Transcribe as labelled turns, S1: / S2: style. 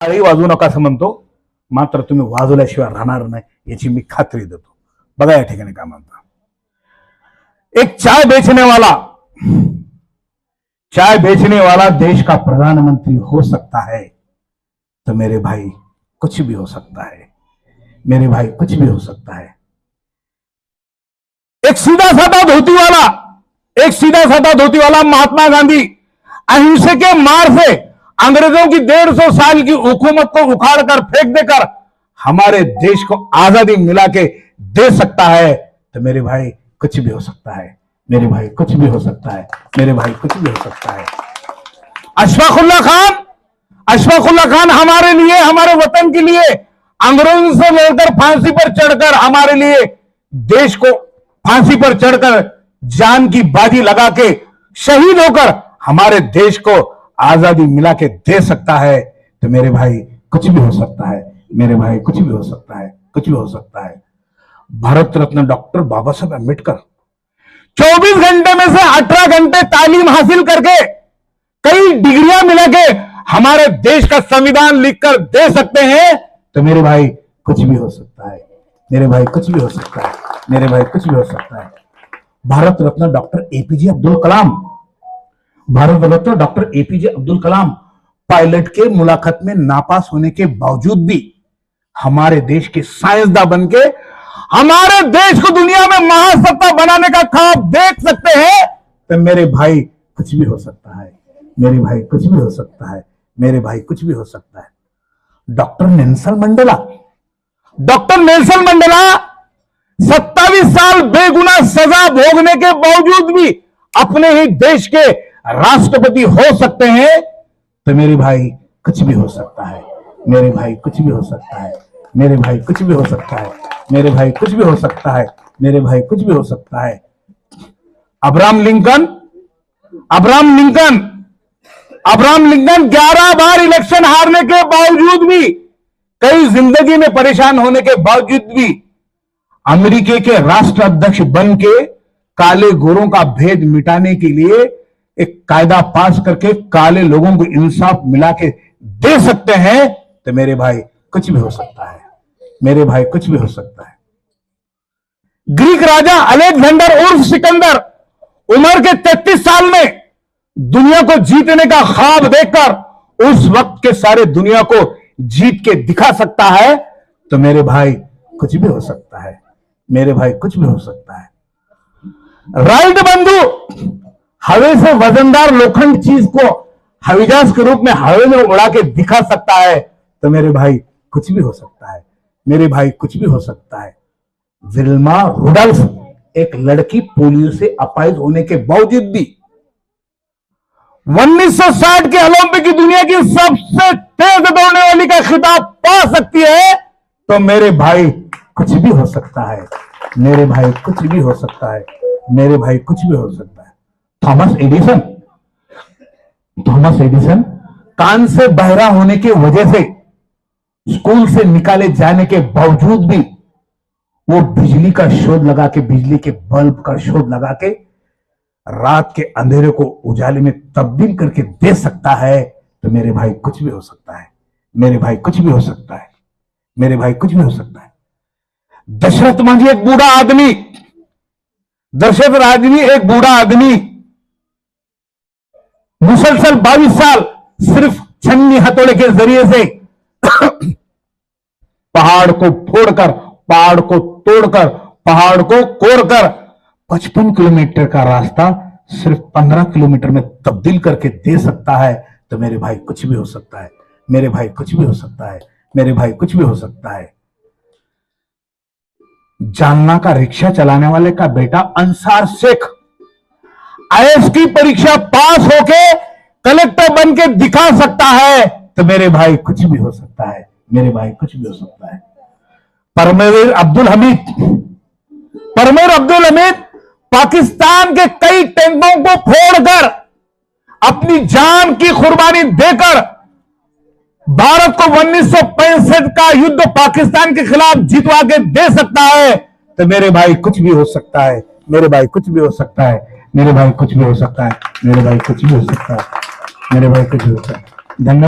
S1: टाळी वाजवू नका असं म्हणतो, मात्र तुम्ही वाजवल्याशिवाय राहणार नाही याची मी खात्री देतो. बघा या ठिकाणी काय म्हणता. एक चाय बेचने वाला देश का प्रधानमंत्री हो सकता है, तो मेरे भाई कुछ भी हो सकता है, मेरे भाई कुछ भी हो सकता है. एक सीधा साधा धोती वाला महात्मा गांधी अहिंसा के मार से अंग्रेजों की 150 साल की हुकूमत को उखाड़ कर फेंक देकर हमारे देश को आजादी मिला के दे सकता है, तो मेरे भाई कुछ भी हो सकता है, मेरे भाई कुछ भी हो सकता है, मेरे भाई कुछ भी हो सकता है. अशफाकुल्ला खान हमारे लिए, हमारे वतन के लिए अंग्रेजों से लड़कर फांसी पर चढ़कर हमारे लिए देश को फांसी पर चढ़कर जान की बाजी लगा के शहीद होकर हमारे देश को आजादी मिला के दे सकता है, तो मेरे भाई कुछ भी हो सकता है, मेरे भाई कुछ भी हो सकता है, कुछ भी हो सकता है. भारत रत्न डॉक्टर बाबा साहब अम्बेडकर 24 घंटे में से 18 घंटे तालीम हासिल करके कई डिग्रियां मिला के हमारे देश का संविधान लिखकर दे सकते हैं, तो मेरे भाई कुछ भी हो सकता है, मेरे भाई कुछ भी हो सकता है, मेरे भाई कुछ भी हो सकता है. Bharat Ratna doctor APJ Abdul Kalam pilot के मुलाकात में नापास होने के बावजूद भी हमारे देश के साइंसदान बनके हमारे देश को दुनिया में महासत्ता बनाने का ख्वाब देख सकते हैं, तो मेरे भाई कुछ भी हो सकता है, मेरे भाई कुछ भी हो सकता है, मेरे भाई कुछ भी हो सकता है. डॉक्टर नेल्सन मंडेला 27 साल बेगुनाह सजा भोगने के बावजूद भी अपने ही देश के राष्ट्रपति हो सकते हैं, तो मेरे भाई कुछ भी हो सकता है, मेरे भाई कुछ भी हो सकता है, मेरे भाई कुछ भी हो सकता है, मेरे भाई कुछ भी हो सकता है, मेरे भाई कुछ भी हो सकता है. अब्राहम लिंकन 11 बार इलेक्शन हारने के बावजूद भी, कई जिंदगी में परेशान होने के बावजूद भी अमेरिका के राष्ट्राध्यक्ष बन के काले गोरों का भेद मिटाने के लिए एक कायदा पास करके काले लोगों को इंसाफ मिला के दे सकते हैं, तो मेरे भाई कुछ भी हो सकता है, मेरे भाई कुछ भी हो सकता है. ग्रीक राजा अलेक्जेंडर उर्फ सिकंदर उम्र के 33 साल में दुनिया को जीतने का ख्वाब देखकर उस वक्त के सारे दुनिया को जीत के दिखा सकता है, तो मेरे भाई कुछ भी हो सकता है, मेरे भाई कुछ भी हो सकता है. राइट बंधु हवा से वजनदार लोखंड चीज को हवाईजहाज के रूप में हवा में उड़ा के दिखा सकता है, तो मेरे भाई कुछ भी हो सकता है, मेरे भाई कुछ भी हो सकता है. विल्मा रुडोल्फ एक लड़की पोलियो से अपाहिज होने के बावजूद भी 1960 के ओलंपिक की दुनिया की सबसे तेज दौड़ने वाली का खिताब पा सकती है, तो मेरे भाई कुछ भी हो सकता है, मेरे भाई कुछ भी हो सकता है, मेरे भाई कुछ भी हो सकता है. थॉमस एडिसन कान से बहरा होने की वजह से स्कूल से निकाले जाने के बावजूद भी वो बिजली का शोध लगा के, बिजली के बल्ब का शोध लगा के रात के अंधेरे को उजाले में तब्दील करके दे सकता है, तो मेरे भाई कुछ भी हो सकता है, मेरे भाई कुछ भी हो सकता है, मेरे भाई कुछ भी हो सकता है. दशरथ मांझी एक बूढ़ा आदमी मुसलसल 22 साल सिर्फ छन्नी हथौड़े के जरिए से पहाड़ को फोड़कर, पहाड़ को तोड़कर, पहाड़ को कोड़कर 55 किलोमीटर का रास्ता सिर्फ 15 किलोमीटर में तब्दील करके दे सकता है, तो मेरे भाई कुछ भी हो सकता है, मेरे भाई कुछ भी हो सकता है, मेरे भाई कुछ भी हो सकता है. जालना का रिक्शा चलाने वाले का बेटा अंसार शेख आईएएस की परीक्षा पास होके कलेक्टर बन के दिखा सकता है, तो मेरे भाई कुछ भी हो सकता है, मेरे भाई कुछ भी हो सकता है. परमेर अब्दुल हमीद पाकिस्तान के कई टैंकों को फोड़कर अपनी जान की कुर्बानी देकर भारत को 1965 का युद्ध पाकिस्तान के खिलाफ जितवा के दे सकता है, तो मेरे भाई कुछ भी हो सकता है, मेरे भाई कुछ भी हो सकता है, मेरे भाई कुछ भी हो सकता है, मेरे भाई कुछ भी हो सकता है, मेरे भाई कुछ भी हो सकता है. धन्यवाद.